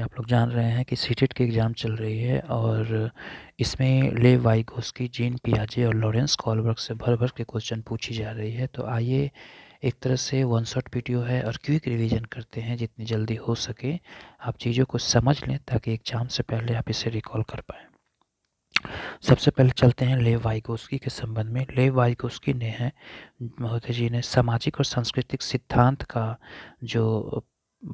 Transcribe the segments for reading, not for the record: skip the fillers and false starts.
कि आप लोग जान रहे हैं कि सीटेट की एग्ज़ाम चल रही है और इसमें लेव वाइगोस्की, जीन पियाजे और लॉरेंस कोलबर्ग से भर-भर के क्वेश्चन पूछी जा रही है। तो आइए एक तरह से वन शॉट वीडियो है और क्विक रिवीजन करते हैं जितनी जल्दी हो सके। आप चीज़ों को समझ लें ताकि एग्ज़ाम से पहले आप इसे रिकॉल कर पाएँ। सबसे पहले चलते हैं लेव वाइगोस्की के संबंध में। लेव वाइगोस्की ने है महोदय जी ने सामाजिक और सांस्कृतिक सिद्धांत का जो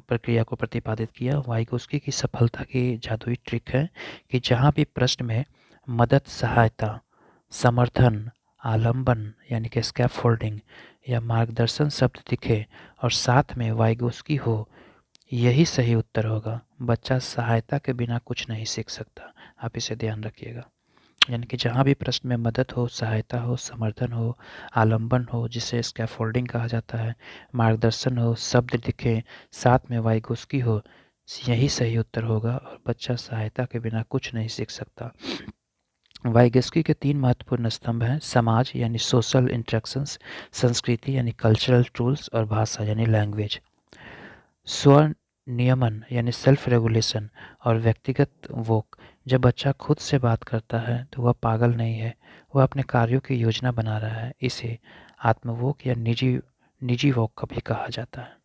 प्रक्रिया को प्रतिपादित किया। वाइगोस्की की सफलता की जादुई ट्रिक है कि जहाँ भी प्रश्न में मदद, सहायता, समर्थन, आलंबन यानी कि स्कैफोल्डिंग या मार्गदर्शन शब्द दिखे और साथ में वाइगोस्की हो, यही सही उत्तर होगा। बच्चा सहायता के बिना कुछ नहीं सीख सकता। आप इसे ध्यान रखिएगा। यानी कि जहाँ भी प्रश्न में मदद हो, सहायता हो, समर्थन हो, आलंबन हो जिसे स्कैफोल्डिंग कहा जाता है, मार्गदर्शन हो, शब्द दिखें, साथ में वाइगोस्की हो, यही सही उत्तर होगा और बच्चा सहायता के बिना कुछ नहीं सीख सकता। वाइगोस्की के 3 महत्वपूर्ण स्तंभ हैं: समाज यानी सोशल इंटरेक्शंस, संस्कृति यानी कल्चरल टूल्स और भाषा यानी लैंग्वेज। स्वनियमन यानी सेल्फ रेगुलेशन और व्यक्तिगत वोक। जब बच्चा खुद से बात करता है तो वह पागल नहीं है, वह अपने कार्यों की योजना बना रहा है। इसे आत्मवोक या निजी वोक भी कहा जाता है।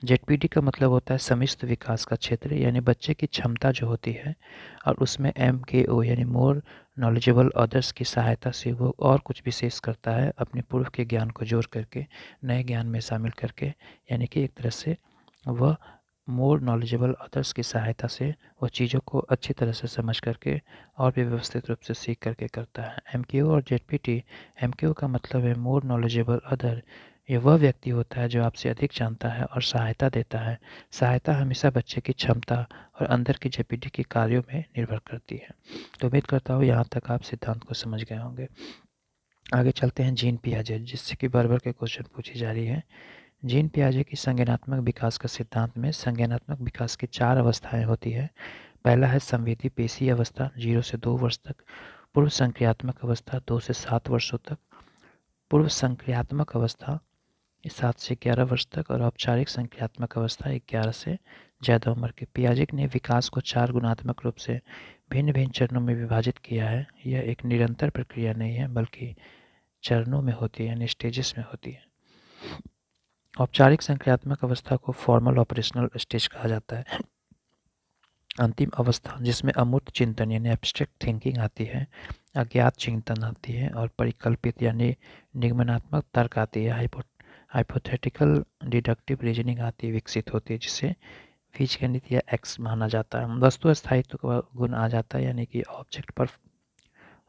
जेडपीटी का मतलब होता है सम्मिश्र विकास का क्षेत्र, यानी बच्चे की क्षमता जो होती है और उसमें MKO यानी मोर नॉलेजेबल अदर्स की सहायता से वो और कुछ विशेष करता है, अपने पूर्व के ज्ञान को जोड़ करके नए ज्ञान में शामिल करके, यानी कि एक तरह से वह मोर नॉलेजेबल अदर्स की सहायता से वह चीज़ों को अच्छी तरह से समझ करके और भी व्यवस्थित रूप से सीख करके करता है। MKO और जेडपीटी। MKO का मतलब है मोर नॉलेजेबल अदर। ये वह व्यक्ति होता है जो आपसे अधिक जानता है और सहायता देता है। सहायता हमेशा बच्चे की क्षमता और अंदर की जेडपीटी के कार्यों में निर्भर करती है। तो उम्मीद करता हूँ यहाँ तक आप सिद्धांत को समझ गए होंगे। आगे चलते हैं जीन पियाजे, जिससे कि बार बार के क्वेश्चन पूछी जा रही है। जीन पियाजे की संज्ञानात्मक विकास का सिद्धांत में संज्ञानात्मक विकास की 4 अवस्थाएं होती है। पहला है संवेदी पेशी अवस्था 0 से 2 वर्ष तक, पूर्व संक्रियात्मक अवस्था 2 से 7 वर्षों तक, पूर्व संक्रियात्मक अवस्था 7 से 11 वर्ष तक और औपचारिक संक्रियात्मक अवस्था 11 से ज़्यादा उम्र के। पियाजे ने विकास को 4 गुणात्मक रूप से भिन्न भिन्न चरणों में विभाजित किया है। यह एक निरंतर प्रक्रिया नहीं है बल्कि चरणों में होती है, यानी स्टेजेस में होती है। औपचारिक संक्रियात्मक अवस्था को फॉर्मल ऑपरेशनल स्टेज कहा जाता है। अंतिम अवस्था जिसमें अमूर्त चिंतन यानी एब्स्ट्रैक्ट थिंकिंग आती है, अज्ञात चिंतन आती है और परिकल्पित यानी निगमनात्मक तर्क आती है, हाइपोथेटिकल डिडक्टिव रीजनिंग आती है, विकसित होती है, जिसे बीजगणित या एक्स माना जाता है। वस्तु स्थायित्व का गुण आ जाता है, यानी कि ऑब्जेक्ट पर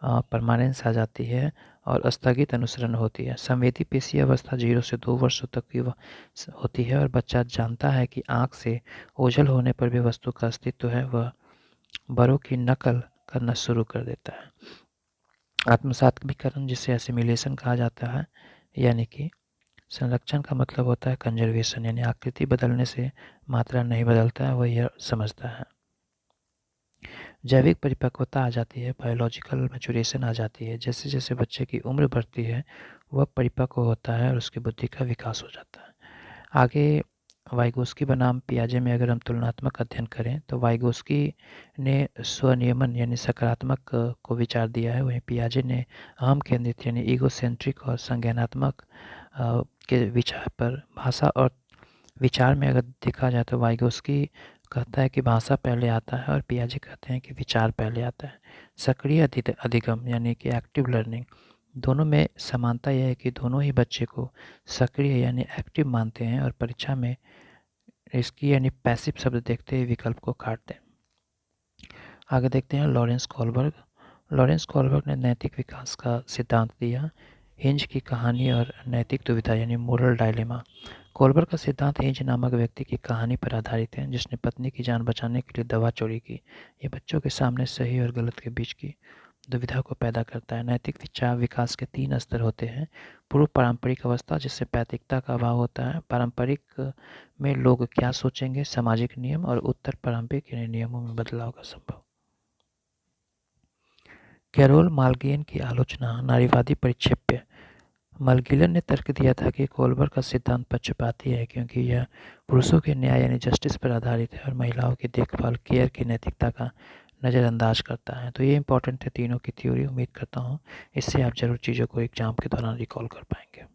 परमानेंस आ जाती है और स्थगित अनुसरण होती है। संवेदी पेशी अवस्था 0 से 2 वर्षों तक की होती है और बच्चा जानता है कि आँख से ओझल होने पर भी वस्तु का अस्तित्व है, वह बड़ों की नकल करना शुरू कर देता है। आत्मसात्मीकरण जिसे एसिमिलेशन कहा जाता है, यानी कि संरक्षण का मतलब होता है कंजर्वेशन, यानी आकृति बदलने से मात्रा नहीं बदलता है, वह यह समझता है। जैविक परिपक्वता आ जाती है, बायोलॉजिकल मैचुरेशन आ जाती है। जैसे जैसे बच्चे की उम्र बढ़ती है वह परिपक्व होता है और उसकी बुद्धि का विकास हो जाता है। आगे वाइगोस्की बनाम पियाजे में अगर हम तुलनात्मक अध्ययन करें तो वाइगोस्की ने स्वनियमन यानी सकारात्मक को विचार दिया है, वहीं पियाजे ने अहम केंद्रित यानी ईगोसेंट्रिक और संज्ञानात्मक के विचार पर। भाषा और विचार में अगर देखा जाए तो वाइगोस्की कहता है कि भाषा पहले आता है और पियाजे कहते हैं कि विचार पहले आता है। सक्रिय अधिगम यानी कि एक्टिव लर्निंग, दोनों में समानता यह है कि दोनों ही बच्चे को सक्रिय यानी एक्टिव मानते हैं और परीक्षा में इसकी यानी पैसिव शब्द देखते ही विकल्प को काटते हैं। आगे देखते हैं लॉरेंस कोलबर्ग। लॉरेंस कोलबर्ग ने नैतिक विकास का सिद्धांत दिया। हिंज की कहानी और नैतिक दुविधा यानी मोरल डायलेमा। कोलबर्ग का सिद्धांत हिंज नामक व्यक्ति की कहानी पर आधारित है जिसने पत्नी की जान बचाने के लिए दवा चोरी की। ये बच्चों के सामने सही और गलत के बीच की दुविधा को पैदा करता है। नैतिक विचार विकास के 3 स्तर होते हैं: पूर्व पारंपरिक अवस्था जिससे पैतृकता का अभाव होता है, पारंपरिक में लोग क्या सोचेंगे, सामाजिक नियम, और उत्तर पारंपरिक यानी नियमों में बदलाव का संभव। कैरोल माल्गेन की आलोचना नारीवादी परिक्षेप्य मलगिलन ने तर्क दिया था कि कोलबर का सिद्धांत पक्षपाती है क्योंकि यह पुरुषों के न्याय यानी जस्टिस पर आधारित है और महिलाओं की देखभाल केयर की नैतिकता का नज़रअंदाज करता है। तो ये इंपॉर्टेंट है तीनों की थ्योरी। उम्मीद करता हूँ इससे आप ज़रूर चीज़ों को एग्जाम के दौरान रिकॉल कर पाएंगे।